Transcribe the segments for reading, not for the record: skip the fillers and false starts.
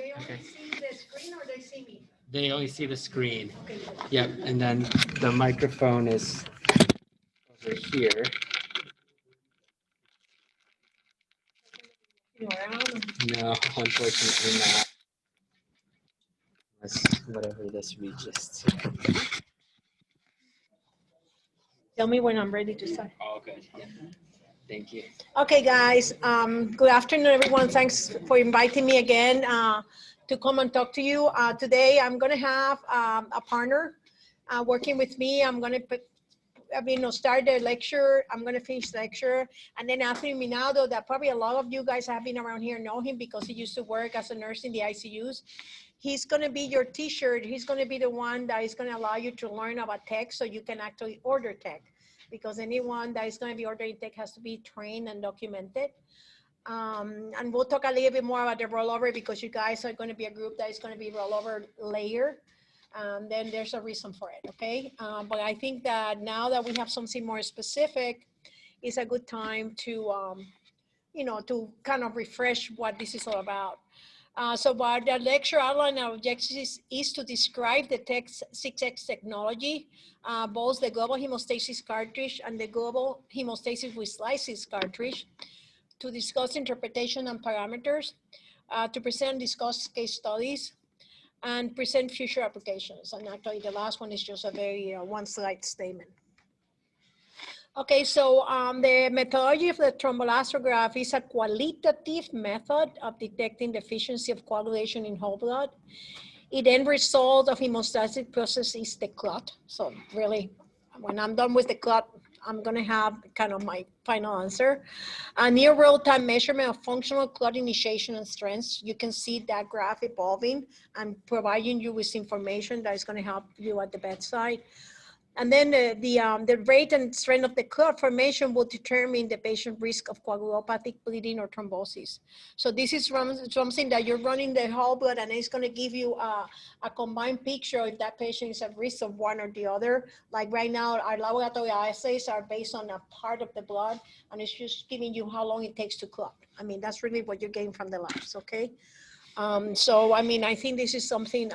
they only see the screen or they see me? They only see the screen. Okay. Yep, and then the microphone is over here. No, unfortunately not. Unless whatever this reaches to. Tell me when I'm ready to start. Oh, good. Yeah. Thank you. Okay, guys. Good afternoon, everyone. Thanks for inviting me again to come and talk to you. Today, I'm going to have a partner working with me. I'm going to start the lecture. I'm going to finish the lecture. And then Anthony Minado, that probably a lot of you guys have been around here know him because he used to work as a nurse in the ICUs. He's going to be your teacher. He's going to be the one that is going to allow you to learn about tech so you can actually order tech, because anyone that is going to be ordering tech has to be trained and documented. And we'll talk a little bit more about the rollover because you guys are going to be a group that is going to be rollover layer. Then there's a reason for it, okay? But I think that now that we have something more specific, it's a good time to, to kind of refresh what this is all about. So what the lecture outline of objectives is to describe the TEG 6X technology, both the global hemostasis cartridge and the global hemostasis with lysis cartridge, to discuss interpretation and parameters, to present and discuss case studies, and present future applications. And actually the last one is just a very one slide statement. Okay, so the methodology of the thromboelastography is a qualitative method of detecting deficiency of coagulation in whole blood. The end result of hemostatic process is the clot. So really, when I'm done with the clot, I'm gonna have kind of my final answer. A near real-time measurement of functional clot initiation and strength. You can see that graph evolving and providing you with information that is gonna help you at the bedside. And then the rate and strength of the clot formation will determine the patient risk of coagulopathic bleeding or thrombosis. So this is something that you're running the whole blood and it's gonna give you a combined picture if that patient is at risk of one or the other. Like right now, our laboratory assays are based on a part of the blood and it's just giving you how long it takes to clot. I mean, that's really what you're getting from the labs, okay? So, I mean, I think this is something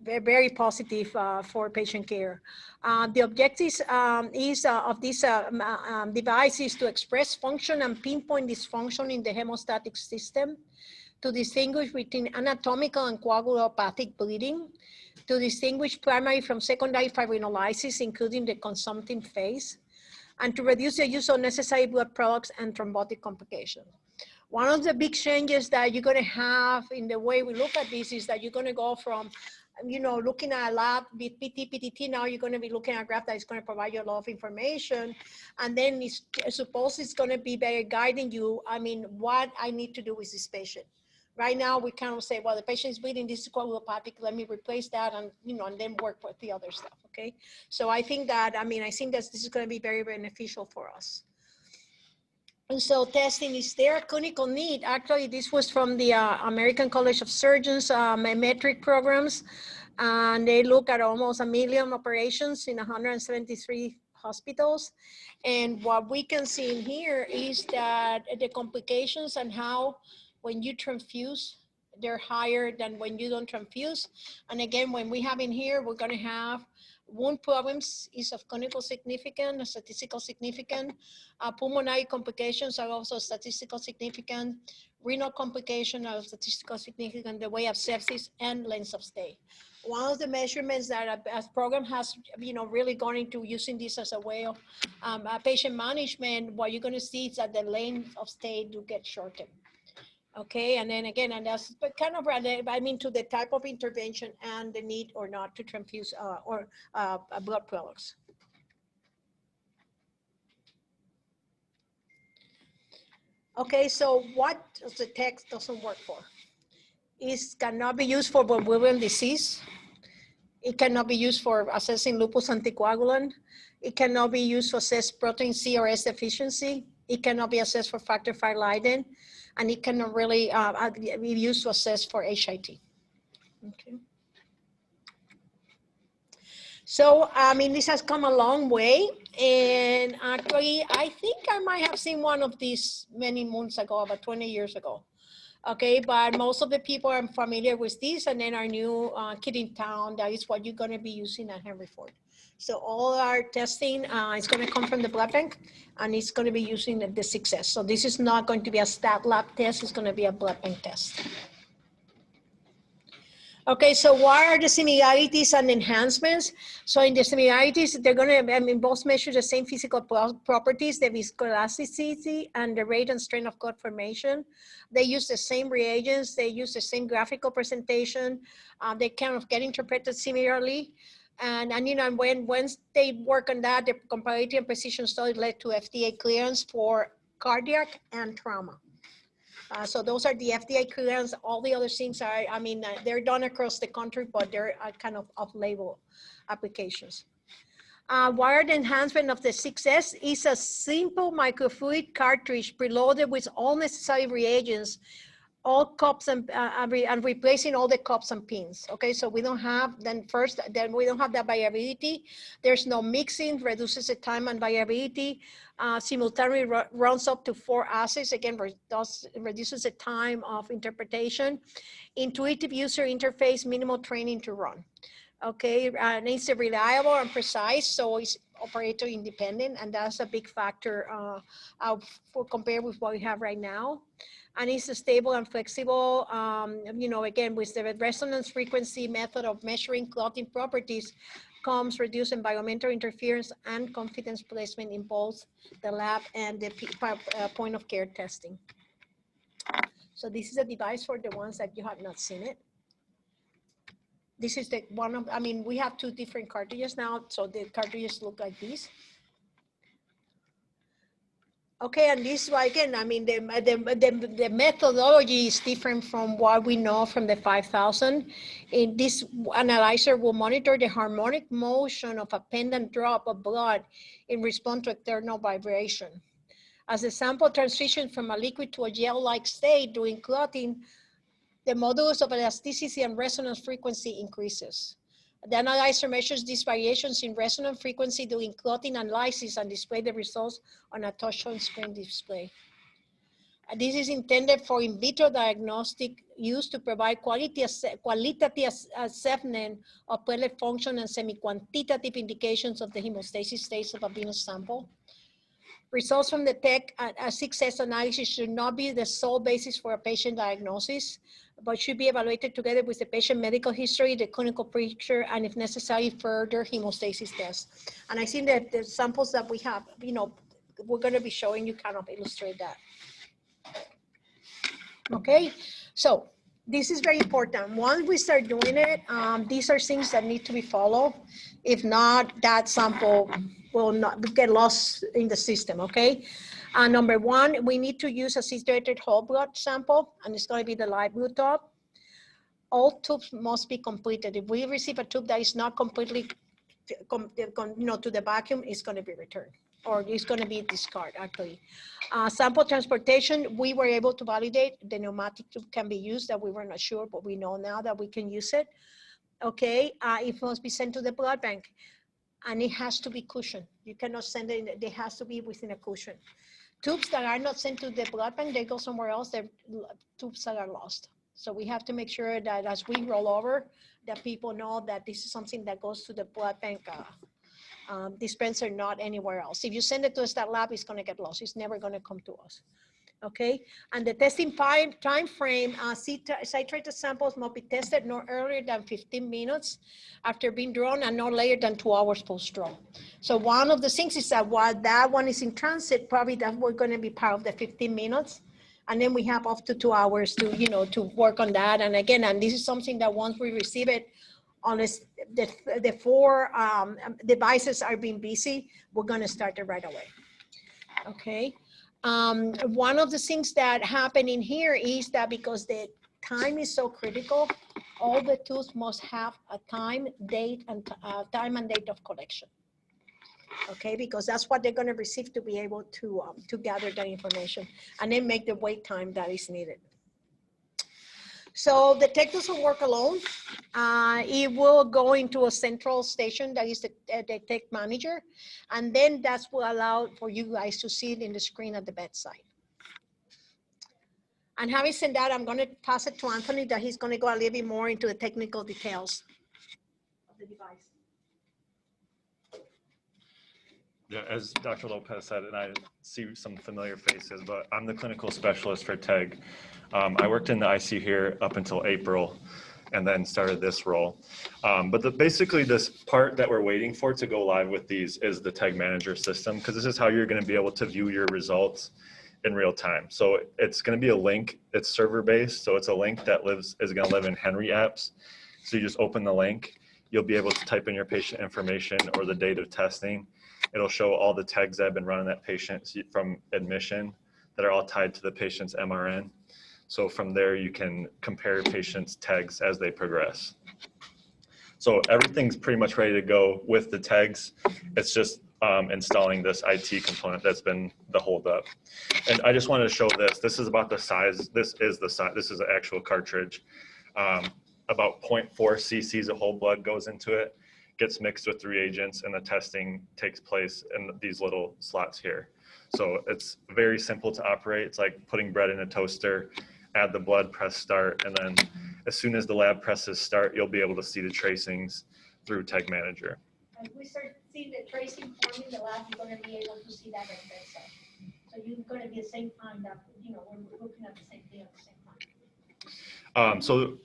very positive for patient care. The objectives of this device is to express function and pinpoint dysfunction in the hemostatic system, to distinguish between anatomical and coagulopathic bleeding, to distinguish primary from secondary fibrinolysis, including the consumptive phase, and to reduce the use of unnecessary blood products and thrombotic complications. One of the big changes that you're going to have in the way we look at this is that you're going to go from, looking at a lab with PT, PTT, now you're going to be looking at a graph that is going to provide you a lot of information. And then I suppose it's going to be better guiding you, what I need to do with this patient. Right now, we kind of say, well, the patient is bleeding, this is coagulopathic, let me replace that and, and then work with the other stuff, okay? So I think that, I think that this is going to be very beneficial for us. And so testing is there, clinical need. Actually, this was from the American College of Surgeons metric programs. And they look at almost 1 million operations in 173 hospitals. And what we can see in here is that the complications and how when you transfuse, they're higher than when you don't transfuse. And again, when we have in here, we're gonna have wound problems is of clinical significance, statistical significance. Pulmonary complications are also statistical significant. Renal complications are statistical significant, the way of sepsis and length of stay. One of the measurements that a program has, really gone into using this as a way of patient management, what you're gonna see is that the length of stay do get shortened. Okay, and then again, and that's kind of, to the type of intervention and the need or not to transfuse blood products. Okay, so what does the text doesn't work for? It cannot be used for von Willebrand disease. It cannot be used for assessing lupus anticoagulant. It cannot be used to assess protein C or S deficiency. It cannot be assessed for factor V Leiden. And it cannot really be used to assess for HIT. Okay. So, this has come a long way. And actually, I think I might have seen one of these many months ago, about 20 years ago. Okay, but most of the people are familiar with this, and then our new kit in town, that is what you're gonna be using at Henry Ford. So all our testing is gonna come from the blood bank, and it's gonna be using the success. So this is not going to be a stat lab test, it's gonna be a blood bank test. Okay, so what are the similarities and enhancements? So in the similarities, they're gonna, I mean, both measure the same physical properties, the viscoelasticity and the rate and strength of clot formation. They use the same reagents, they use the same graphical presentation. They kind of get interpreted similarly. And you know, once they work on that, the comparative and precision study led to FDA clearance for cardiac and trauma. So those are the FDA clearance. All the other things are, I mean, they're done across the country, but they're kind of off-label applications. What are the enhancement of the 6S? Is a simple microfluid cartridge preloaded with all necessary reagents, all cups and replacing all the cups and pins. Okay, so we don't have, then we don't have that variability. There's no mixing, reduces the time and variability. Simultaneously runs up to 4 assays, again, reduces the time of interpretation. Intuitive user interface, minimal training to run. Okay, and it's reliable and precise, so it's operator independent, and that's a big factor compared with what we have right now. And it's stable and flexible. You know, again, with the resonance frequency method of measuring clotting properties comes reduced environmental interference and confidence placement in both the lab and the point of care testing. So this is a device for the ones that you have not seen it. This is the one of, I mean, we have 2 different cartridges now, so the cartridges look like this. Okay, and this, again, I mean, the methodology is different from what we know from the 5000. In this analyzer will monitor the harmonic motion of a pendant drop of blood in response to external vibration. As the sample transitions from a liquid to a gel-like state during clotting, the modulus of elasticity and resonance frequency increases. The analyzer measures these variations in resonance frequency during clotting analysis and display the results on a touch-on-screen display. This is intended for in vitro diagnostic use to provide qualitative assessment of platelet function and semi-quantitative indications of the hemostasis states of a venous sample. Results from the TEG 6S analysis should not be the sole basis for a patient diagnosis, but should be evaluated together with the patient medical history, the clinical picture, and if necessary, further hemostasis tests. And I think that the samples that we have, you know, we're going to be showing you kind of illustrate that. Okay, so this is very important. Once we start doing it, these are things that need to be followed. If not, that sample will not get lost in the system, okay? Number 1, we need to use a situated whole blood sample, and it's going to be the live blue top. All tubes must be completed. If we receive a tube that is not completely, you know, to the vacuum, it's going to be returned, or it's going to be discarded, actually. Sample transportation, we were able to validate the pneumatic tube can be used, that we were not sure, but we know now that we can use it. Okay, it must be sent to the blood bank, and it has to be cushioned. You cannot send it, it has to be within a cushion. Tubes that are not sent to the blood bank, they go somewhere else, they're tubes that are lost. So we have to make sure that as we roll over, that people know that this is something that goes to the blood bank dispenser, not anywhere else. If you send it to a stat lab, it's gonna get lost. It's never gonna come to us. Okay, and the testing time frame, citrated samples must be tested no earlier than 15 minutes after being drawn and no later than 2 hours post-draw. So one of the things is that while that one is in transit, probably that we're going to be part of the 15 minutes. And then we have up to 2 hours to, you know, to work on that. And again, and this is something that once we receive it, unless the 4 devices are being busy, we're going to start it right away. Okay. One of the things that happen in here is that because the time is so critical, all the tools must have a time, date, and time and date of collection. Okay, because that's what they're going to receive to be able to gather that information and then make the wait time that is needed. So the tech doesn't work alone. It will go into a central station that is the tech manager. And then that's will allow for you guys to see it in the screen at the bedside. And having said that, I'm going to pass it to Anthony that he's going to go a little bit more into the technical details of the device. Yeah, as Dr. Lopez said, and I see some familiar faces, but I'm the clinical specialist for TEG. I worked in the ICU here up until April and then started this role. But basically this part that we're waiting for to go live with these is the TEG manager system, because this is how you're going to be able to view your results in real time. So it's going to be a link, it's server based. So it's a link that is going to live in Henry apps. So you just open the link, you'll be able to type in your patient information or the date of testing. It'll show all the tags that have been running that patient from admission that are all tied to the patient's MRN. So from there, you can compare patients' tags as they progress. So everything's pretty much ready to go with the tags. It's just installing this IT component that's been the holdup. And I just wanted to show this. This is about the size. This is the size. This is the actual cartridge. About 0.4 cc's of whole blood goes into it, gets mixed with reagents, and the testing takes place in these little slots here. So it's very simple to operate. It's like putting bread in a toaster, add the blood, press start, and then as soon as the lab presses start, you'll be able to see the tracings through TEG Manager. As we start seeing the tracing forming in the lab, you're going to be able to see that at bedside. So you're going to be the same time that, you know, we're looking at the same thing at the same time. So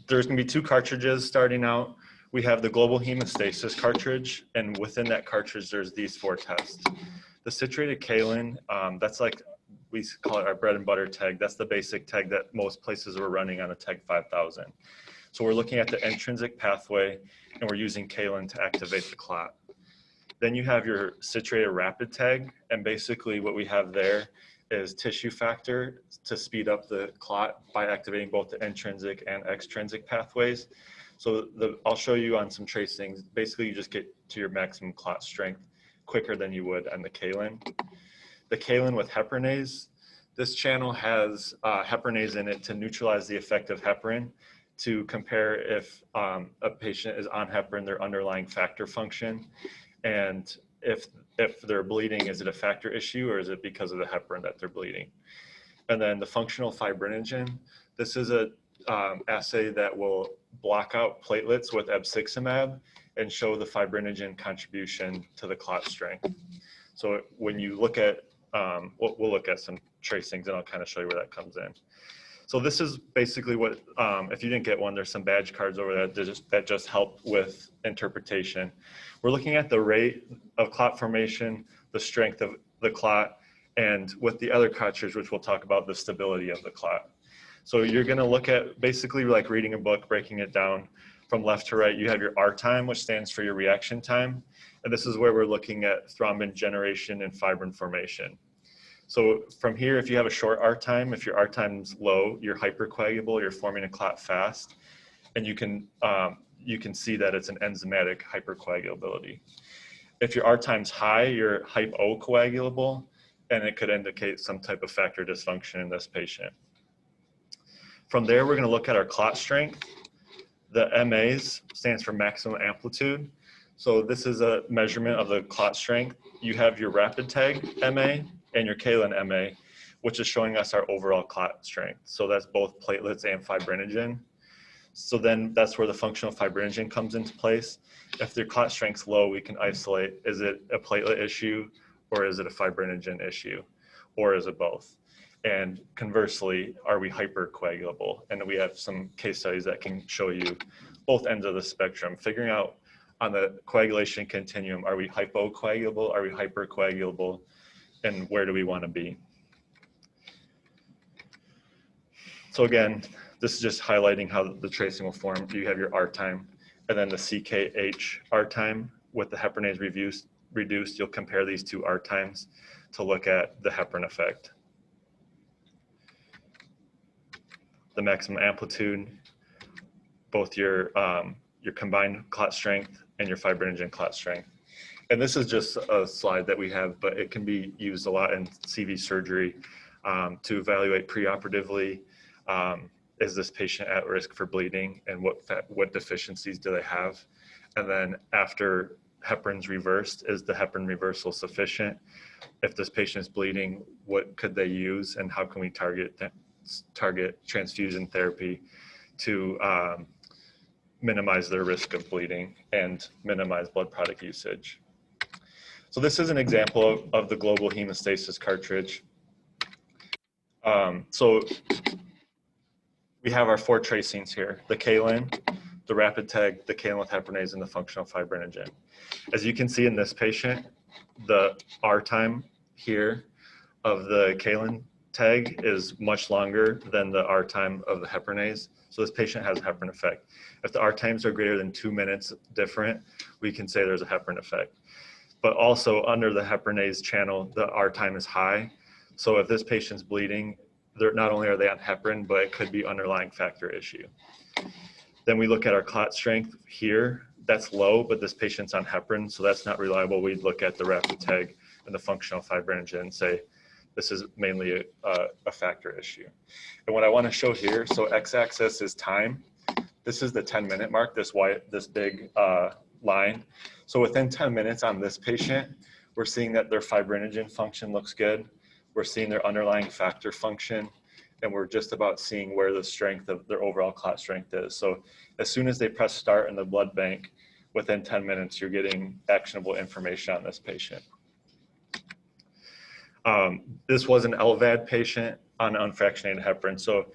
there's going to be 2 cartridges starting out. We have the global hemostasis cartridge, and within that cartridge, there's these 4 tests. The citrated kaolin, that's like, we call it our bread and butter TEG. That's the basic TEG that most places are running on a TEG 5000. So we're looking at the intrinsic pathway, and we're using kaolin to activate the clot. Then you have your citrated rapid TEG, and basically what we have there is tissue factor to speed up the clot by activating both the intrinsic and extrinsic pathways. So I'll show you on some tracings. Basically, you just get to your maximum clot strength quicker than you would on the kaolin. The kaolin with heparinase, this channel has heparinase in it to neutralize the effect of heparin, to compare if a patient is on heparin, their underlying factor function, and if they're bleeding, is it a factor issue or is it because of the heparin that they're bleeding? And then the functional fibrinogen, this is a assay that will block out platelets with abciximab and show the fibrinogen contribution to the clot strength. So when you look at, we'll look at some tracings and I'll kind of show you where that comes in. So this is basically what, if you didn't get one, there's some badge cards over there that just help with interpretation. We're looking at the rate of clot formation, the strength of the clot, and with the other cartridge, which we'll talk about, the stability of the clot. So you're gonna look at basically like reading a book, breaking it down from left to right. You have your R time, which stands for your reaction time. And this is where we're looking at thrombin generation and fibrin formation. So from here, if you have a short R time, if your R time's low, you're hypercoagulable, you're forming a clot fast, and you can see that it's an enzymatic hypercoagulability. If your R time's high, you're hypocoagulable, and it could indicate some type of factor dysfunction in this patient. From there, we're gonna look at our clot strength. The MAs stands for maximum amplitude. So this is a measurement of the clot strength. You have your rapid TEG MA and your kaolin MA, which is showing us our overall clot strength. So that's both platelets and fibrinogen. So then that's where the functional fibrinogen comes into place. If their clot strength's low, we can isolate, is it a platelet issue or is it a fibrinogen issue, or is it both? And conversely, are we hypercoagulable? And we have some case studies that can show you both ends of the spectrum, figuring out on the coagulation continuum, are we hypocoagulable, are we hypercoagulable, and where do we want to be? So again, this is just highlighting how the tracing will form. You have your R time, and then the CKH R time with the heparinase reduced. You'll compare these 2 R times to look at the heparin effect. The maximum amplitude, both your combined clot strength and your fibrinogen clot strength. And this is just a slide that we have, but it can be used a lot in CV surgery to evaluate preoperatively. Is this patient at risk for bleeding, and what deficiencies do they have? And then after heparin's reversed, is the heparin reversal sufficient? If this patient is bleeding, what could they use and how can we target target transfusion therapy to minimize their risk of bleeding and minimize blood product usage. So this is an example of the global hemostasis cartridge. So we have our 4 tracings here: the kaolin, the rapid TEG, the kaolin with heparinase, and the functional fibrinogen. As you can see in this patient, the R time here of the kaolin TEG is much longer than the R time of the heparinase. So this patient has a heparin effect. If the R times are greater than 2 minutes different, we can say there's a heparin effect. But also under the heparinase channel, the R time is high. So if this patient's bleeding, not only are they on heparin, but it could be underlying factor issue. Then we look at our clot strength here. That's low, but this patient's on heparin, so that's not reliable. We'd look at the rapid TEG and the functional fibrinogen and say, this is mainly a factor issue. And what I want to show here, so x-axis is time. This is the 10-minute mark, this big line. So within 10 minutes on this patient, we're seeing that their fibrinogen function looks good. We're seeing their underlying factor function, and we're just about seeing where the strength of their overall clot strength is. So as soon as they press start in the blood bank, within 10 minutes, you're getting actionable information on this patient. This was an LVAD patient on unfractionated heparin. So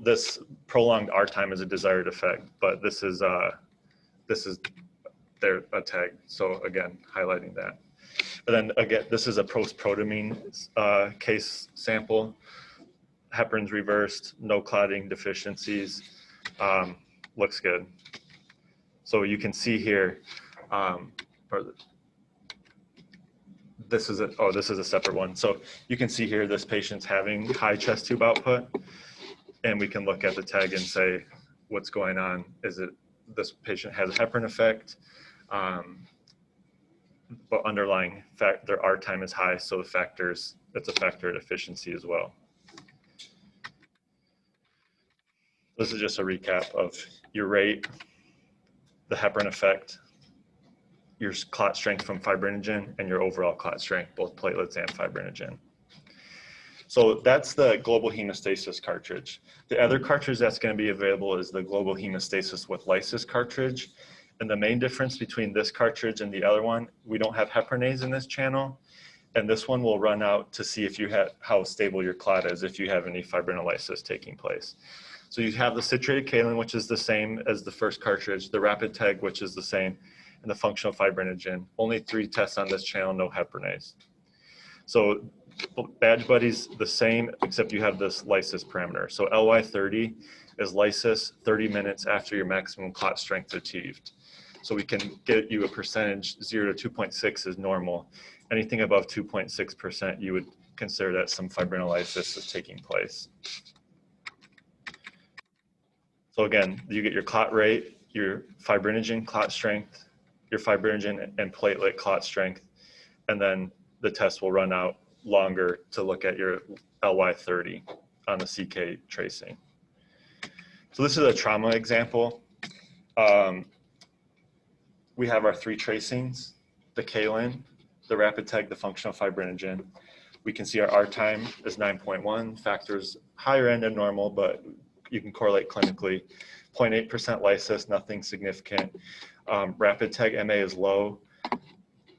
this prolonged R time is a desired effect, but this is their TEG. So again, highlighting that. And then again, this is a post-protamine case sample. Heparin's reversed, no clotting deficiencies, looks good. So you can see here, this is a separate one. So you can see here, this patient's having high chest tube output, and we can look at the TEG and say, what's going on? Is it this patient has a heparin effect, but underlying their R time is high, so it's a factor of deficiency as well. This is just a recap of your rate, the heparin effect, your clot strength from fibrinogen, and your overall clot strength, both platelets and fibrinogen. So that's the global hemostasis cartridge. The other cartridge that's going to be available is the global hemostasis with lysis cartridge. And the main difference between this cartridge and the other one, we don't have heparinase in this channel. And this one will run out to see if you have how stable your clot is, if you have any fibrinolysis taking place. So you have the citrated kaolin, which is the same as the first cartridge, the rapid TEG, which is the same, and the functional fibrinogen. Only 3 tests on this channel, no heparinase. So badge buddy's the same, except you have this lysis parameter. So LY30 is lysis 30 minutes after your maximum clot strength achieved. So we can get you a percentage, 0 to 2.6 is normal. Anything above 2.6%, you would consider that some fibrinolysis is taking place. So again, you get your clot rate, your fibrinogen clot strength, your fibrinogen and platelet clot strength, and then the test will run out longer to look at your LY30 on the CK tracing. So this is a trauma example. We have our 3 tracings, the kaolin, the rapid TEG, the functional fibrinogen. We can see our R time is 9.1, factors higher end of normal, but you can correlate clinically. 0.8% lysis, nothing significant. Rapid TEG MA is low.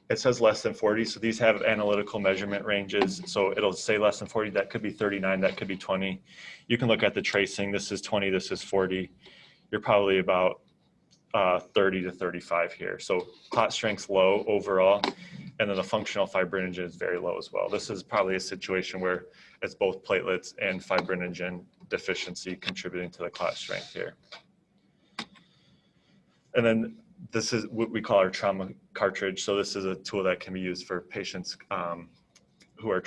It says less than 40, so these have analytical measurement ranges. So it'll say less than 40, that could be 39, that could be 20. You can look at the tracing, this is 20, this is 40. You're probably about 30 to 35 here. So clot strength's low overall, and then the functional fibrinogen is very low as well. This is probably a situation where it's both platelets and fibrinogen deficiency contributing to the clot strength here. And then this is what we call our trauma cartridge. So this is a tool that can be used for patients who are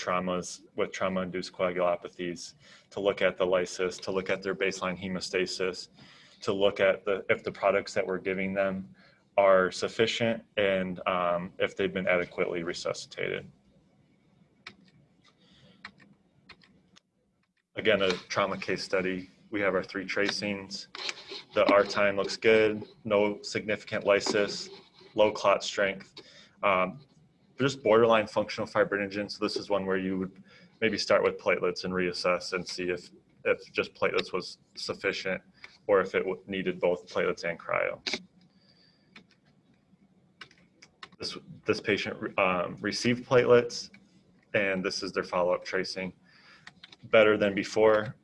with trauma-induced coagulopathies, to look at the lysis, to look at their baseline hemostasis, to look at if the products that we're giving them are sufficient and if they've been adequately resuscitated. Again, a trauma case study. We have our 3 tracings. The R time looks good, no significant lysis, low clot strength, just borderline functional fibrinogen. So this is one where you would maybe start with platelets and reassess and see if just platelets was sufficient or if it needed both platelets and cryo. This patient received platelets, and this is their follow-up tracing. Better than before,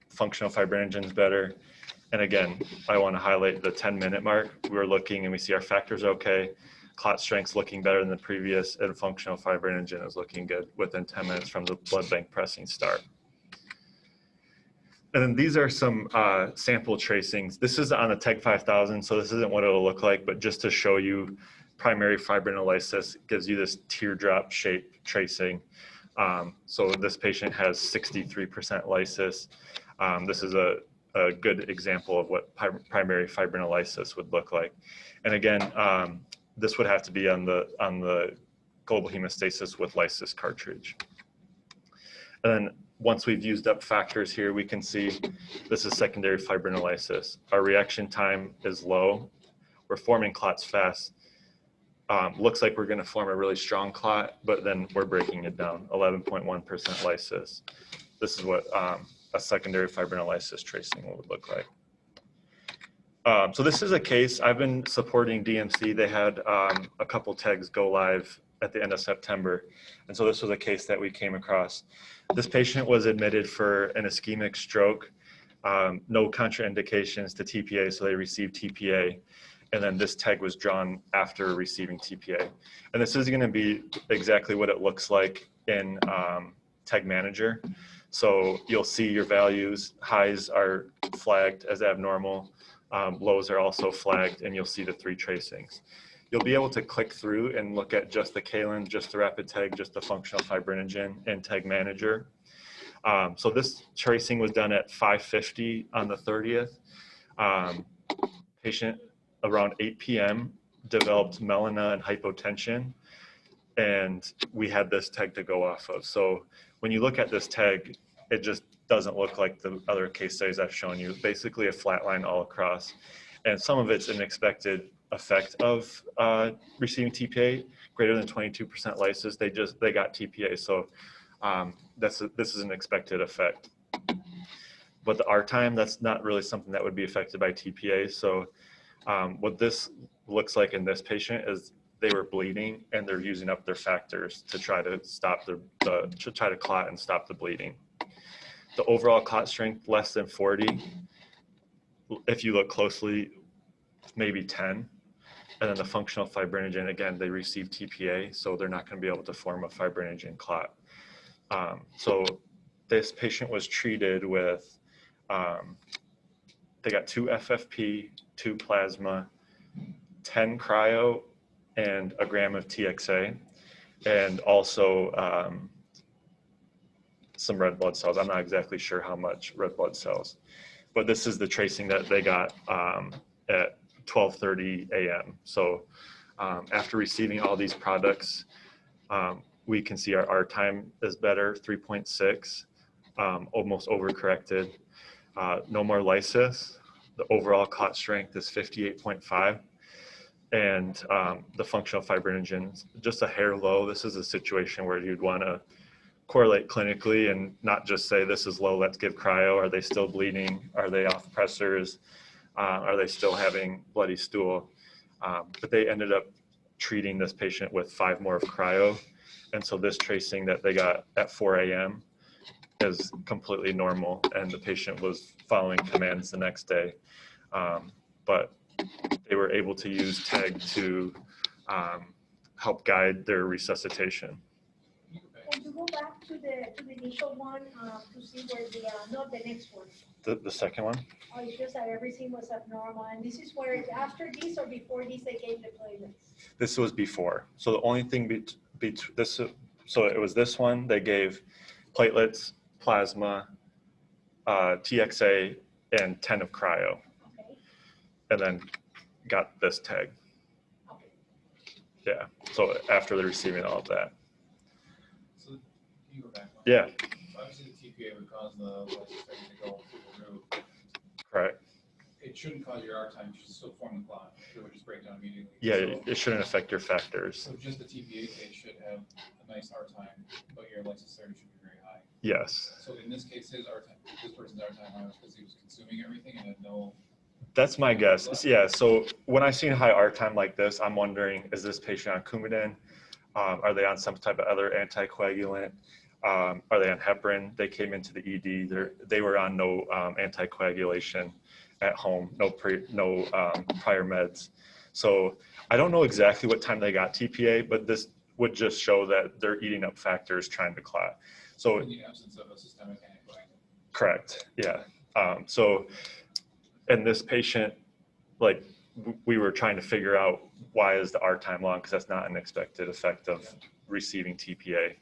functional fibrinogen's better. And again, I want to highlight the 10-minute mark. We're looking and we see our factors okay, clot strength's looking better than the previous, and functional fibrinogen is looking good within 10 minutes from the blood bank pressing start. And then these are some sample tracings. This is on a TEG 5000, so this isn't what it'll look like, but just to show you primary fibrinolysis gives you this teardrop shape tracing. So this patient has 63% lysis. This is a good example of what primary fibrinolysis would look like. And again, this would have to be on the global hemostasis with lysis cartridge. And then once we've used up factors here, we can see this is secondary fibrinolysis. Our reaction time is low. We're forming clots fast. Looks like we're going to form a really strong clot, but then we're breaking it down, 11.1% lysis. This is what a secondary fibrinolysis tracing would look like. So this is a case, I've been supporting DMC. They had a couple TEGs go live at the end of September. And so this was a case that we came across. This patient was admitted for an ischemic stroke, no contraindications to TPA, so they received TPA. And then this TEG was drawn after receiving TPA. And this is gonna be exactly what it looks like in TEG Manager. So you'll see your values, highs are flagged as abnormal, lows are also flagged, and you'll see the 3 tracings. You'll be able to click through and look at just the Kalin, just the rapid TEG, just the functional fibrinogen, and TEG Manager. So this tracing was done at 5:50 on the 30th. Patient around 8 p.m. developed melena and hypotension, and we had this TEG to go off of. So when you look at this TEG, it just doesn't look like the other case studies I've shown you. Basically a flat line all across, and some of it's an expected effect of receiving TPA. Greater than 22% lysis, they got TPA. So this is an expected effect. But the R time, that's not really something that would be affected by TPA. So what this looks like in this patient is they were bleeding and they're using up their factors to try to stop to try to clot and stop the bleeding. The overall clot strength less than 40. If you look closely, maybe 10. And then the functional fibrinogen, again, they receive TPA, so they're not going to be able to form a fibrinogen clot. So this patient was treated with, they got 2 FFP, 2 plasma, 10 cryo, and a gram of TXA, and also some red blood cells. I'm not exactly sure how much red blood cells, but this is the tracing that they got at 12:30 a.m. So after receiving all these products, we can see our R time is better, 3.6, almost overcorrected. No more lysis. The overall clot strength is 58.5. And the functional fibrinogen, just a hair low. This is a situation where you'd want to correlate clinically and not just say this is low, let's give cryo. Are they still bleeding? Are they off pressors? Are they still having bloody stool? But they ended up treating this patient with 5 more of cryo. And so this tracing that they got at 4 a.m. is completely normal. And the patient was following commands the next day. But they were able to use TEG to help guide their resuscitation. Can you go back to the initial one to see where not the next one? The second one? Oh, it's just that everything was abnormal. And this is where, after this or before this, they gave the platelets? This was before. So the only thing so it was this one, they gave platelets, plasma, TXA, and 10 of cryo. Okay. And then got this TEG. Okay. Yeah, so after they're receiving all of that. So can you go back one? Yeah. Obviously the TPA would cause the lysis to go through the roof. Correct. It shouldn't cause your R time, you should still form the clot. It would just break down immediately. Yeah, so, it shouldn't affect your factors. So just the TPA case should have a nice R time, but your lysis 30 should be very high. Yes. So in this case, this person's R time was because he was consuming everything and had no. That's my guess. Yeah. So when I seen high R time like this, I'm wondering, is this patient on Coumadin? Are they on some type of other anticoagulant? Are they on heparin? They came into the ED. They were on no anticoagulation at home, no prior meds. So I don't know exactly what time they got TPA, but this would just show that they're eating up factors trying to clot. So In the absence of a systemic anticoagulant. correct. Yeah. So in this patient, like we were trying to figure out why is the R time long, because that's not an expected effect of receiving TPA.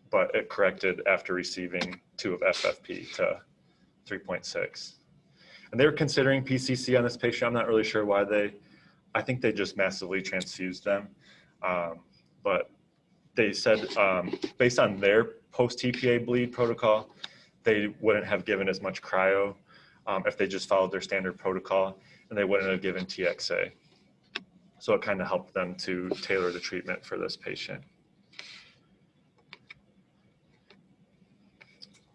But it corrected after receiving 2 of FFP to 3.6. And they were considering PCC on this patient. I'm not really sure why I think they just massively transfused them. But they said based on their post-TPA bleed protocol, they wouldn't have given as much cryo if they just followed their standard protocol, and they wouldn't have given TXA. So it kind of helped them to tailor the treatment for this patient.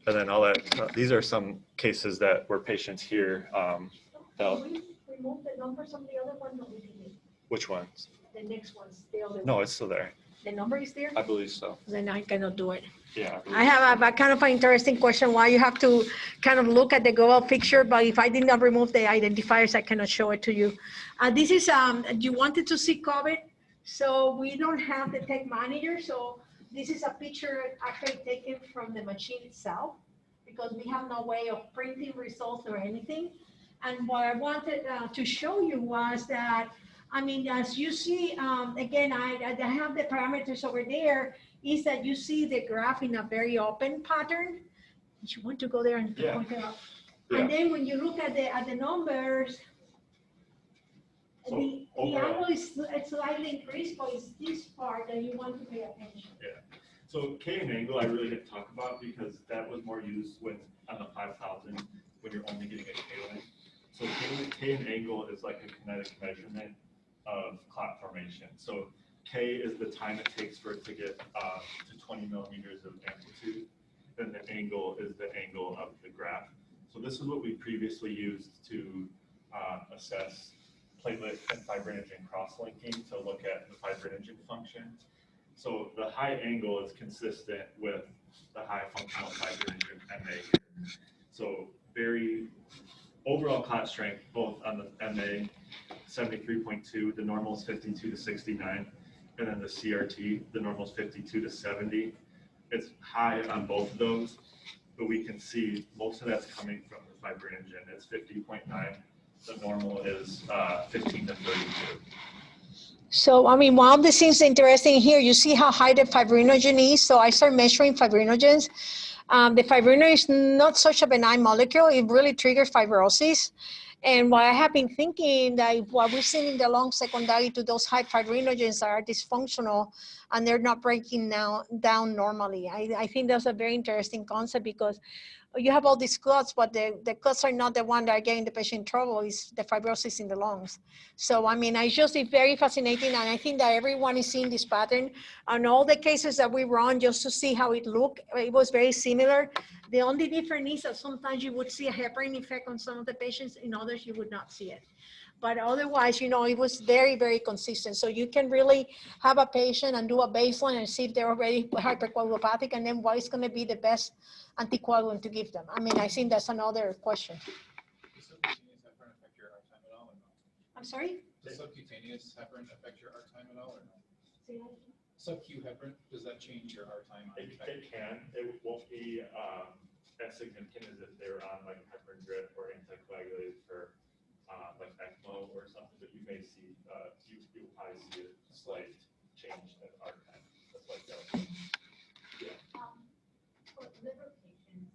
And then these are some cases that were patients here. Can we remove the numbers from the other one? No, we didn't. Which ones? The next one's the other one. No, it's still there. The number is there? I believe so. Then I cannot do it. Yeah. I have a kind of an interesting question why you have to kind of look at the global picture, but if I did not remove the identifiers, I cannot show it to you. This is, you wanted to see COVID, so we don't have the tech manager, so this is a picture actually taken from the machine itself, because we have no way of printing results or anything. And what I wanted to show you was that, I mean, as you see, again, I have the parameters over there, is that you see the graph in a very open pattern. You want to go there and point it out. Yeah. And then when you look at the numbers, So the overall- angle is slightly increased, but it's this part that you want to pay attention. Yeah. So K and angle I really didn't talk about because that was more used when on the 5,000 when you're only getting a K length. So K and angle is like a kinetic measurement of clot formation. So K is the time it takes for it to get to 20 millimeters of amplitude. Then the angle is the angle of the graph. So this is what we previously used to assess platelet and fibrinogen cross-linking to look at the fibrinogen function. So the high angle is consistent with the high functional fibrinogen MA. So very overall clot strength, both on the MA, 73.2, the normal is 52 to 69, and then the CRT, the normal is 52 to 70. It's high on both of those, but we can see most of that's coming from the fibrinogen. It's 50.9. The normal is 15 to 32. So, I mean, one of the things interesting here, you see how high the fibrinogen is. So I start measuring fibrinogens. The fibrinogen is not such a benign molecule. It really triggers fibrosis. And what I have been thinking that what we've seen in the lung secondary to those high fibrinogens are dysfunctional and they're not breaking down normally. I think that's a very interesting concept because you have all these clots, but the clots are not the one that are getting the patient in trouble, it's the fibrosis in the lungs. So, I mean, I just, it's very fascinating. And I think that everyone is seeing this pattern on all the cases that we run just to see how it looked. It was very similar. The only difference is that sometimes you would see a heparin effect on some of the patients, in others you would not see it. But otherwise, you know, it was very, very consistent. So you can really have a patient and do a baseline and see if they're already hypercoagulopathic, and then what is going to be the best anticoagulant to give them. I mean, I think that's another question. Does subcutaneous heparin affect your R time at all or no? I'm sorry? Does subcutaneous heparin affect your R time at all or no? Sub-Q heparin, does that change your R time? It can. It won't be as significant as if they were on like heparin drip or anticoagulated for like ECMO or something, but you may see, you'll probably see a slight change in R time. That's like that. Yeah. For liver patients,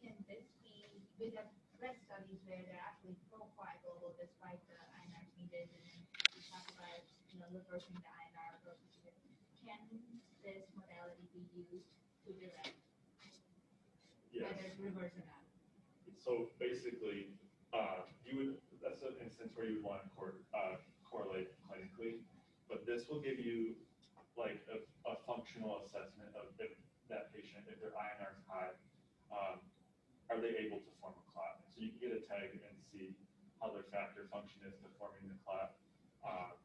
can this be, we have read studies where they're actually pro-coagulable despite the INR needed, and then we talk about, you know, reversing the INR versus it. Can this modality be used to direct Yes. whether it's reverse or not? So basically, that's an instance where you would want to correlate clinically, but this will give you like a functional assessment of if that patient, if their INR is high, are they able to form a clot? So you can get a TEG and see how their factor function is to forming the clot, how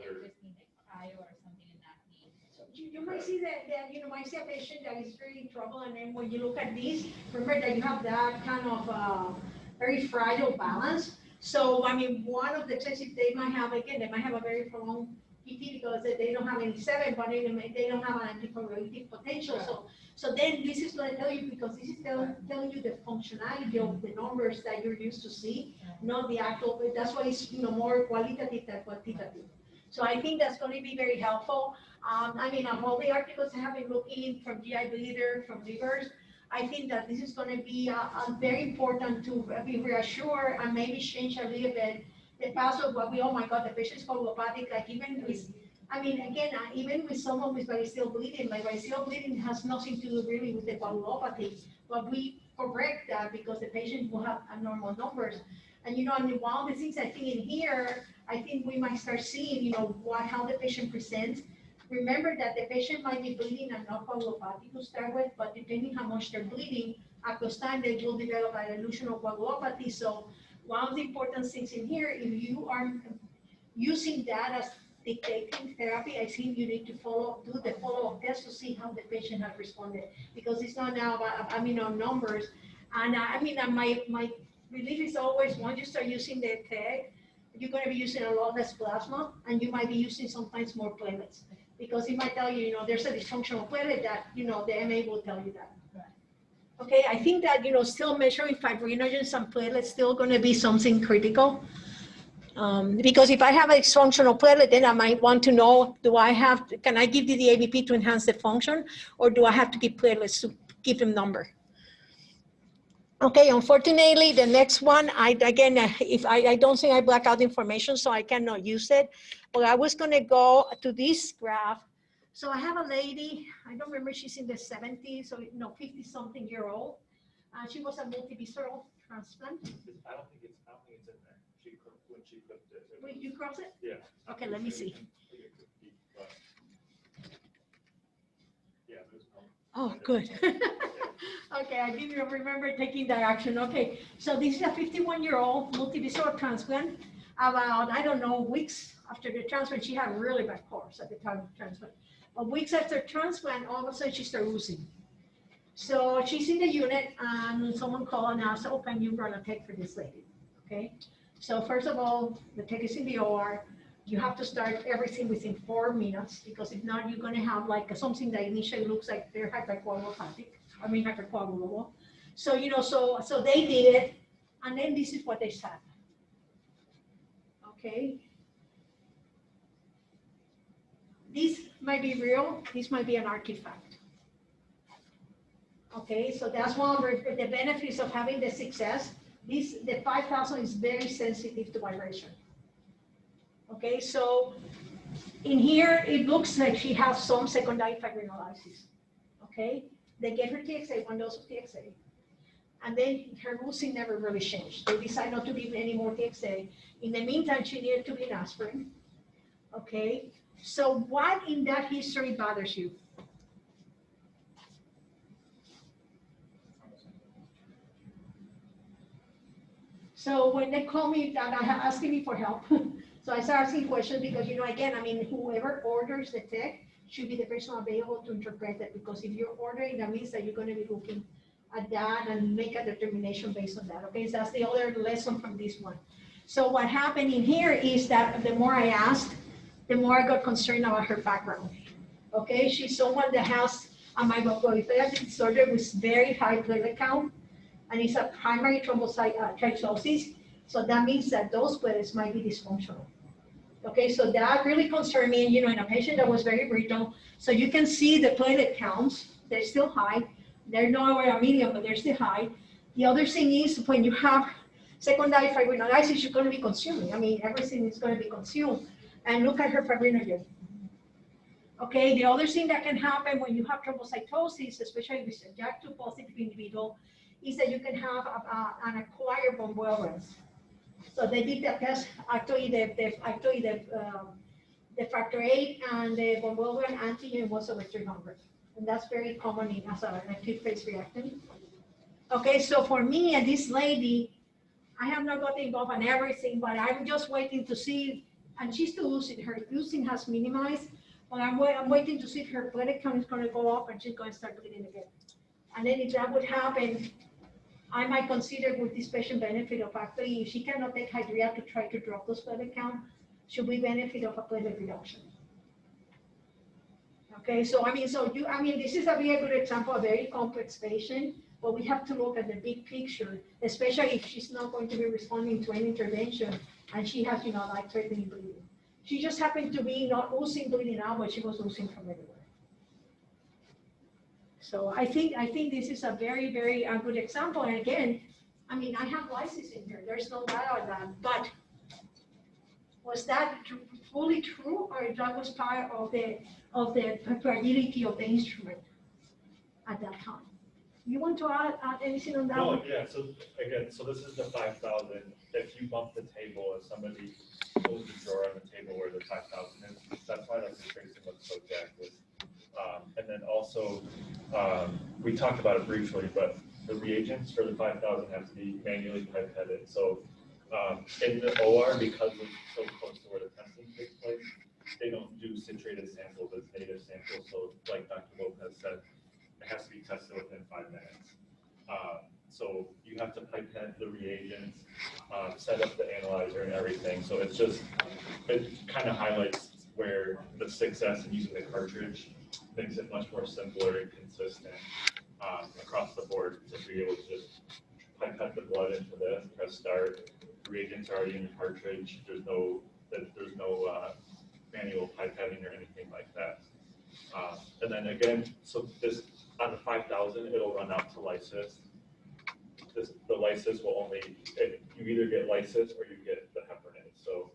They they're. just need to cry or something in that need. You might see that, you know, might see a patient that is really in trouble, and then when you look at this, remember that you have that kind of very fragile balance. So, I mean, one of the cases they might have, again, they might have a very prolonged PT because they don't have any 7, but they don't have an anticoagulative potential. So then this is going to tell you, because this is telling you the functionality of the numbers that you're used to see, not the actual, that's why it's, you know, more qualitative than quantitative. So I think that's going to be very helpful. I mean, of all the articles I have been looking from GI Bleeder, from livers, I think that this is going to be very important to be reassured and maybe change a little bit the past of what we, oh my God, the patient's coagulopathic, like even with, I mean, again, even with someone with variceal bleeding, like variceal bleeding has nothing to do really with the coagulopathy, but we correct that because the patient will have abnormal numbers. And, you know, and one of the things I think in here, I think we might start seeing, you know, how the patient presents. Remember that the patient might be bleeding and not coagulopathy to start with, but depending how much they're bleeding, across time they will develop an illusion of coagulopathy. So one of the important things in here, if you are using that as dictating therapy, I think you need to do the follow-up test to see how the patient has responded, because it's not now about, I mean, on numbers. And I mean, my belief is always once you start using the TEG, you're going to be using a lot less plasma, and you might be using sometimes more platelets, because it might tell you, you know, there's a dysfunctional platelet that, you know, the MA will tell you that. Okay, I think that, you know, still measuring fibrinogens and platelets still going to be something critical. Because if I have a dysfunctional platelet, then I might want to know, can I give the ABP to enhance the function, or do I have to give platelets to give them number? Okay, unfortunately, the next one, I don't think I black out information, so I cannot use it. But I was going to go to this graph. So I have a lady, I don't remember, she's in the 70s, so no, 50-something-year-old. She was a multivisceral transplant. I don't think it's in there. When she clipped it. Will you cross it? Yeah. Okay, let me see. Yeah, there's no. Oh, good. Okay, I didn't remember taking that action. Okay, so this is a 51-year-old multivisceral transplant. About, I don't know, weeks after the transplant, she had a really bad course at the time of transplant. But weeks after transplant, all of a sudden she started losing. So she's in the unit, and someone called and asked, oh, can you run a TEG for this lady? Okay, so first of all, the TEG is in the OR. You have to start everything within 4 minutes, because if not, you're going to have like something that initially looks like they're hypercoagulable. So, you know, so they did it, and then this is what they said. Okay. This might be real. This might be an artifact. Okay, so that's one of the benefits of having the success. The 5,000 is very sensitive to vibration. Okay, so in here, it looks like she has some secondary fibrinolysis. Okay, they gave her TXA, 1 dose of TXA. And then her leucine never really changed. They decided not to give any more TXA. In the meantime, she needed to be in aspirin. Okay, so what in that history bothers you? So when they call me and asking me for help, so I start asking questions because, you know, again, I mean, whoever orders the TEG should be the person available to interpret it, because if you're ordering, that means that you're going to be looking at that and make a determination based on that. Okay, so that's the other lesson from this one. So what happened in here is that the more I asked, the more I got concerned about her background. Okay, she's someone that has a microproliferative disorder with very high platelet count, and it's a primary thrombocytosis. So that means that those platelets might be dysfunctional. Okay, so that really concerned me, you know, in a patient that was very brittle. So you can see the platelet counts, they're still high. They're nowhere a medium, but they're still high. The other thing is when you have secondary fibrinolysis, you're going to be consuming. I mean, everything is going to be consumed. And look at her fibrinogen. Okay, the other thing that can happen when you have thrombocytosis, especially with a JAK2 positive individual, is that you can have an acquired von Willebrand's. So they did the test, actually the factor VIII and the von Willebrand antigen was over 300. And that's very common in as an acute phase reactant. Okay, so for me and this lady, I have not got involved in everything, but I'm just waiting to see, and she's still losing, her losing has minimized, but I'm waiting to see if her platelet count is going to go up and she's going to start bleeding again. And then if that would happen, I might consider with this patient benefit of actually, if she cannot take hydrea to try to drop those platelet count, should we benefit of a platelet reduction? Okay, so this is a very good example, a very complex patient, but we have to look at the big picture, especially if she's not going to be responding to any intervention and she has, life-threatening bleeding. She just happened to be not losing bleeding out, but she was losing from everywhere. So I think this is a very, very good example. And again, I have lysis in here. There's no doubt of that. But was that fully true, or that was part of the fragility of the instrument at that time? You want to add anything on that? No, yeah. So again, this is the 5,000. If you bump the table, if somebody pulls the drawer on the table where the 5,000 is, that's why the tracing looks so jagged. And then also, we talked about it briefly, but the reagents for the 5,000 have to be manually pipetted. So in the OR, because it's so close to where the testing takes place, they don't do citrated samples as native samples. So like Dr. Lopez said, it has to be tested within 5 minutes. So you have to pipette the reagents, set up the analyzer and everything. So it kind of highlights where the success in using the cartridge makes it much more simpler and consistent across the board to be able to just pipette the blood into this, press start. The reagents are already in the cartridge. There's no manual pipetting or anything like that. And then again, so this on the 5,000, it'll run out to lysis. The lysis will only, you either get lysis or you get the heparin. So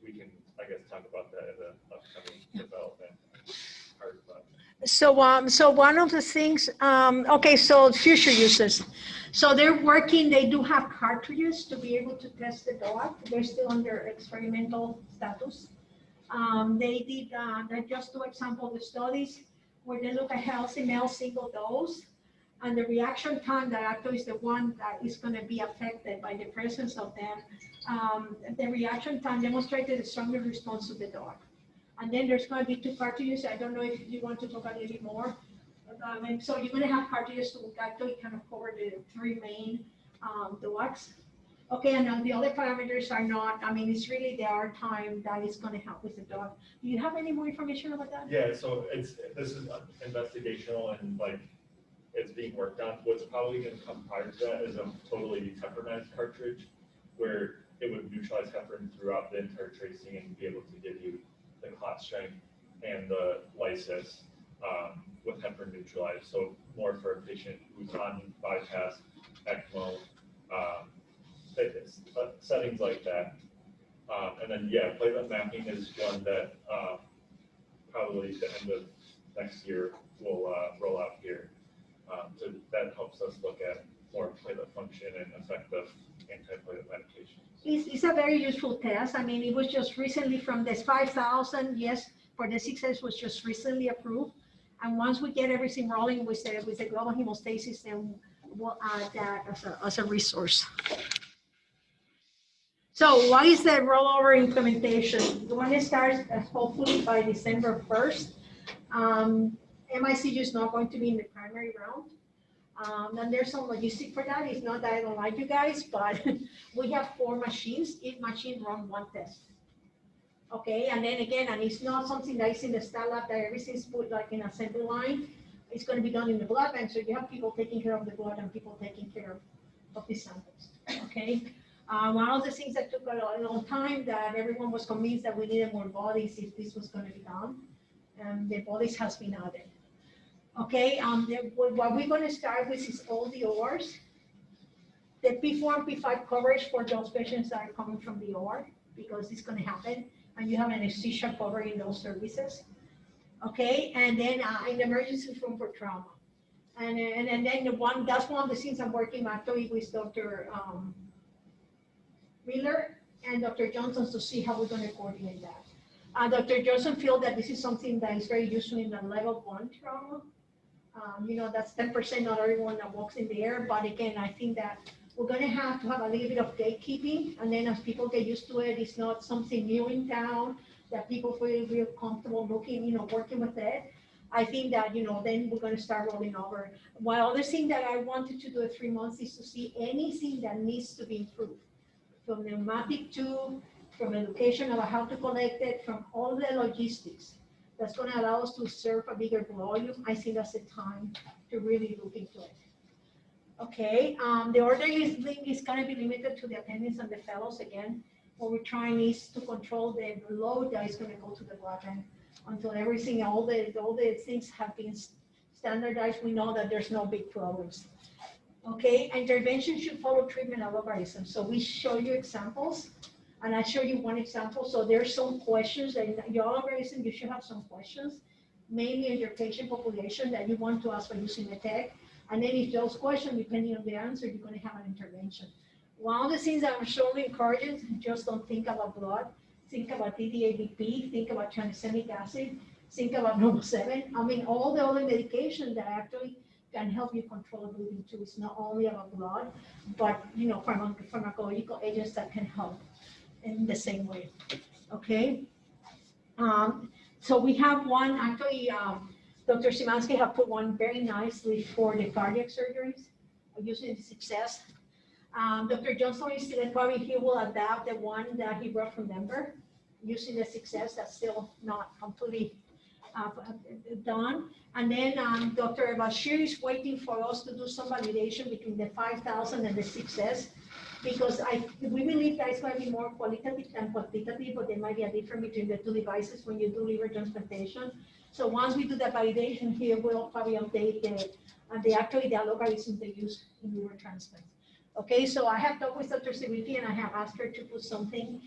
we can, I guess, talk about that in the upcoming development part. So one of the things, okay, so future uses. So they're working, they do have cartridges to be able to test the DOACS. They're still under experimental status. They just 2 example of studies where they look at healthy male single dose, and the reaction time that actually is the one that is going to be affected by the presence of them. The reaction time demonstrated a stronger response to the DOACS. And then there's going to be 2 cartridges. I don't know if you want to talk a little bit more. So you're going to have cartridges to actually kind of cover the 3 main DOACS. Okay, and then the other parameters are not, it's really the R time that is going to help with the DOACS. Do you have any more information about that? Yeah, so this is investigational and it's being worked on. What's probably going to come prior to that is a totally heparinized cartridge where it would neutralize heparin throughout the entire tracing and be able to give you the clot strength and the lysis with heparin neutralized. So more for a patient who's on bypass, ECMO, settings like that. And then, yeah, platelet mapping is one that probably the end of next year will roll out here. So that helps us look at more platelet function and effective antiplatelet medication. It's a very useful test. It was just recently from this 5,000, yes, for the 6S was just recently approved. And once we get everything rolling with the global hemostasis, then we'll add that as a resource. So what is the rollover implementation? The one that starts hopefully by December 1st. MICU is not going to be in the primary round. And there's some logistic for that. It's not that I don't like you guys, but we have 4 machines. Each machine runs 1 test. Okay, and then again, and it's not something that is in the stat lab that everything's put like in assembly line. It's going to be done in the blood bank, so you have people taking care of the blood and people taking care of the samples. Okay, one of the things that took a long time that everyone was convinced that we needed more bodies if this was going to be done, and the bodies has been added. Okay, what we're going to start with is all the ORs. The P4 and P5 coverage for those patients that are coming from the OR, because it's going to happen, and you have anesthesia covering those services. Okay, and then in the emergency room for trauma. And then that's one of the things I'm working actually with Dr. Miller and Dr. Johnson to see how we're going to coordinate that. Dr. Johnson feels that this is something that is very useful in the level 1 trauma. You know, that's 10%, not everyone that walks in the air. But again, I think that we're going to have a little bit of gatekeeping. And then as people get used to it, it's not something new in town that people feel real comfortable looking, you know, working with it. I think that, you know, then we're going to start rolling over. One other thing that I wanted to do at 3 months is to see anything that needs to be improved. From pneumatic tube, from education about how to collect it, from all the logistics. That's going to allow us to serve a bigger volume. I think that's the time to really look into it. Okay, the ordering link is going to be limited to the attendants and the fellows again. What we're trying is to control the load that is going to go to the blood bank until everything, all the things have been standardized. We know that there's no big problems. Okay, intervention should follow treatment algorithm. So we show you examples, and I show you one example. So there's some questions that in your algorithm, you should have some questions, mainly in your patient population that you want to ask for using the TEG. And then if those questions, depending on the answer, you're going to have an intervention. One of the things that I'm strongly encouraging, just don't think about blood. Think about DDABP, think about tranexamic acid, think about normal-7. I mean, all the other medications that actually can help you control bleeding too. It's not only about blood, but, you know, pharmacological agents that can help in the same way. Okay. So we have one, actually, Dr. Szymanski have put one very nicely for the cardiac surgeries using the success. Dr. Johnson is still, probably he will adapt the one that he brought from Denver using the success. That's still not completely done. And then Dr. Bashir is waiting for us to do some validation between the 5,000 and the success, because we believe that it's going to be more qualitative than quantitative, but there might be a difference between the two devices when you do liver transplantation. So once we do the validation here, we'll probably update the algorithm they use in liver transplant. Okay, so I have talked with Dr. Civilti and I have asked her to put something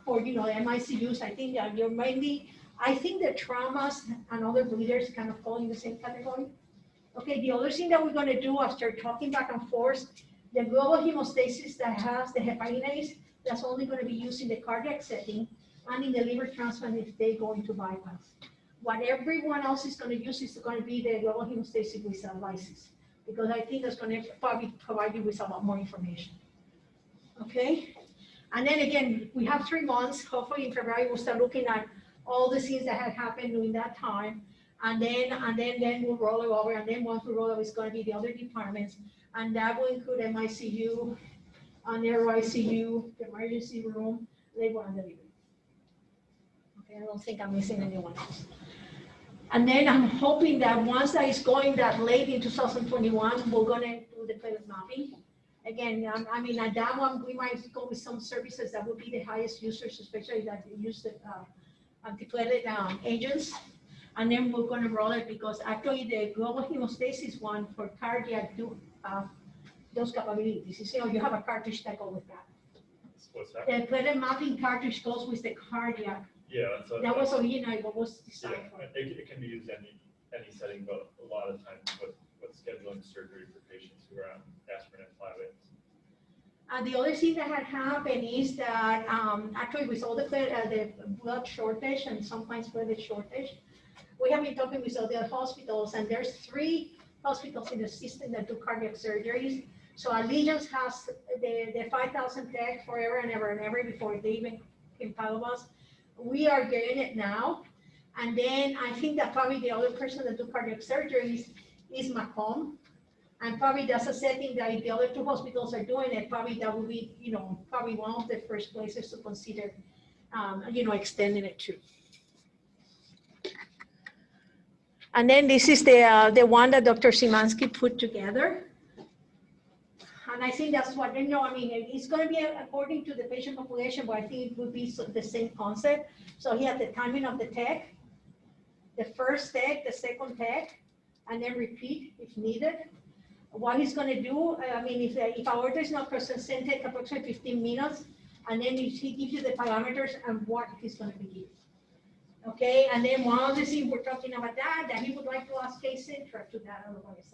for, you know, MICUs. I think that you're mainly, I think the traumas and other bleeders kind of fall in the same category. Okay, the other thing that we're going to do after talking back and forth, the global hemostasis that has the heparinase, that's only going to be used in the cardiac setting and in the liver transplant if they go into bypass. What everyone else is going to use is going to be the global hemostasis with lysis, because I think that's going to probably provide you with a lot more information. Okay, and then again, we have 3 months. Hopefully in February we'll start looking at all the things that had happened during that time, and then we'll roll it over. And then once we roll over, it's going to be the other departments, and that will include MICU, neuro ICU, the emergency room, labor and delivery. Okay, I don't think I'm missing anyone else. And then I'm hoping that once that is going that late in 2021, we're going to do the platelet mapping. Again, I mean, at that one, we might go with some services that will be the highest users, especially that use the antiplatelet agents. And then we're going to roll it because actually the global hemostasis one for cardiac do have those capabilities. You see, you have a cartridge that goes with that. What's that? The platelet mapping cartridge goes with the cardiac. Yeah, that's what, That was originally what was designed for. it can be used any setting, but a lot of times with scheduling surgery for patients who are on aspirin and flavins. The other thing that had happened is that actually with all the blood shortage and sometimes platelet shortage, we have been talking with other hospitals, and there's 3 hospitals in the system that do cardiac surgeries. So Allegiance has the 5,000 TEG forever and ever before they even came out of us. We are getting it now. And then I think that probably the other person that do cardiac surgeries is Macomb. And probably that's a setting that if the other 2 hospitals are doing it, probably that will be, you know, probably one of the first places to consider, you know, extending it to. And then this is the one that Dr. Szymanski put together. And I think that's what, you know, I mean, it's going to be according to the patient population, but I think it would be the same concept. So he had the timing of the TEG, the first TEG, the second TEG, and then repeat if needed. What he's going to do, I mean, if our order is not consistent, take approximately 15 minutes, and then he gives you the parameters and what he's going to be giving. Okay, and then one of the things we're talking about that he would like to ask case centric to that otherwise.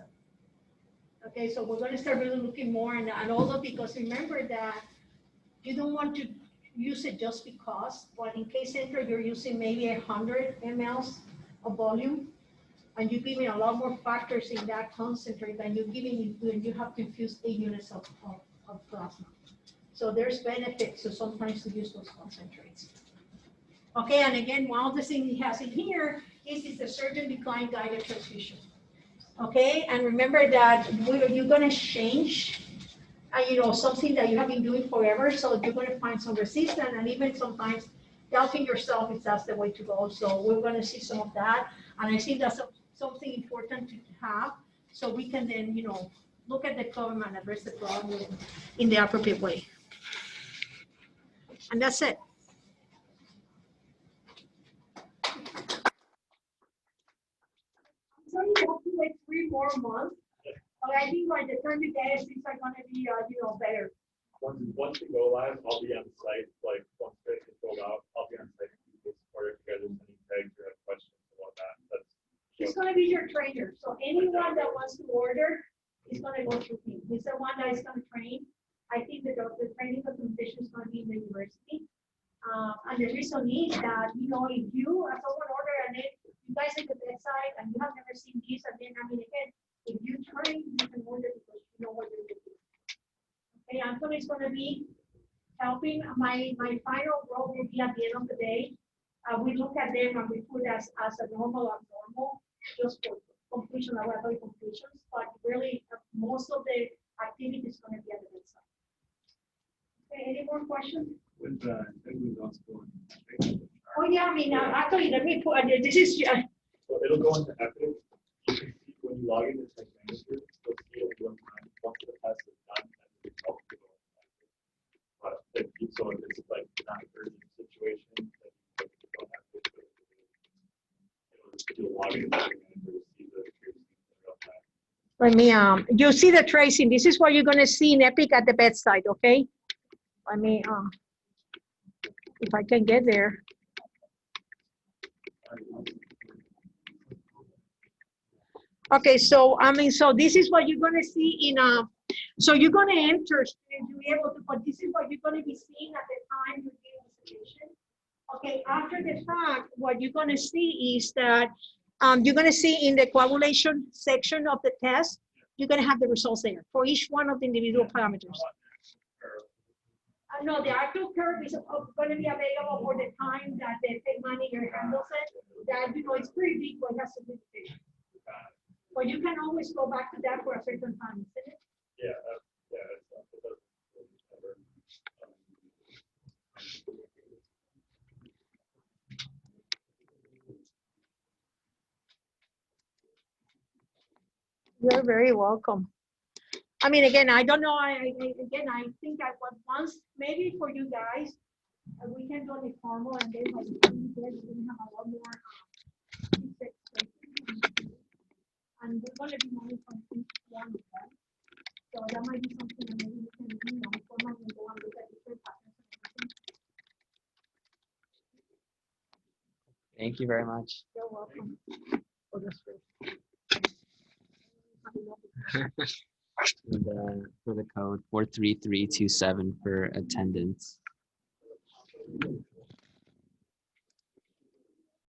Okay, so we're going to start really looking more, and also because remember that you don't want to use it just because, but in case center, you're using maybe 100 mLs of volume, and you're giving a lot more factors in that concentrate than you're giving when you have to infuse 8 units of plasma. So there's benefits to sometimes to use those concentrates. Okay, and again, one of the things he has in here is the surgeon decline guided transfusion. Okay, and remember that you're going to change, something that you have been doing forever. So you're going to find some resistance, and even sometimes doubting yourself if that's the way to go. So we're going to see some of that, and I think that's something important to have, so we can then, look at the problem and address the problem in the appropriate way. And that's it. So you have to wait 3 more months. But I think by the time you get it, things are going to be, better. Once we go live, I'll be on site. Like once it's rolled out, I'll be on site for if you guys have any tags or have questions about that. He's going to be your trainer. So anyone that wants to order is going to go through him. He's the one that is going to train. I think the training documentation is going to be in the university. And the reason is that, if you, as someone order and then you guys at the bedside and you have never seen this, and then, again, if you train, you can order because you know what you're doing. Okay, Anthony is going to be helping. My final role will be at the end of the day. We look at them and we put as a normal abnormal, just for completion, laboratory completions, but really most of the activity is going to be at the bedside. Okay, any more questions? With Oh yeah, actually, let me put, this is. So it'll go into Epic. You can see when you log into Tech Manager, you'll see it one time once the test is done and the results will go into Epic. So it's like not an urgent situation, then you don't have to you'll log into Tech Manager to see the tracing in real time. Let me, you see the tracing. This is what you're going to see in Epic at the bedside, okay? Let me, if I can get there. Okay, so so this is what you're going to see in so you're going to enter and you'll be able to, but this is what you're going to be seeing at the time you do the sedation. Okay, after the fact, what you're going to see is that you're going to see in the coagulation section of the test, you're going to have the results there for each one of the individual parameters. No, the actual curve is going to be available for the time that the TEG manager handles it. That, it's pretty big, but it has to be fixed. But you can always go back to that for a certain time, isn't it? Yeah, You're very welcome. Again, I don't know. I think I want once, maybe for you guys, we can do the formal, and then by the time you get, we're going to have a lot more and we're going to be moving from each one of them. So that might be something that maybe we can, formal and go and look at different patterns and everything. Thank you very much. You're welcome. And, for the code 43327 for attendance.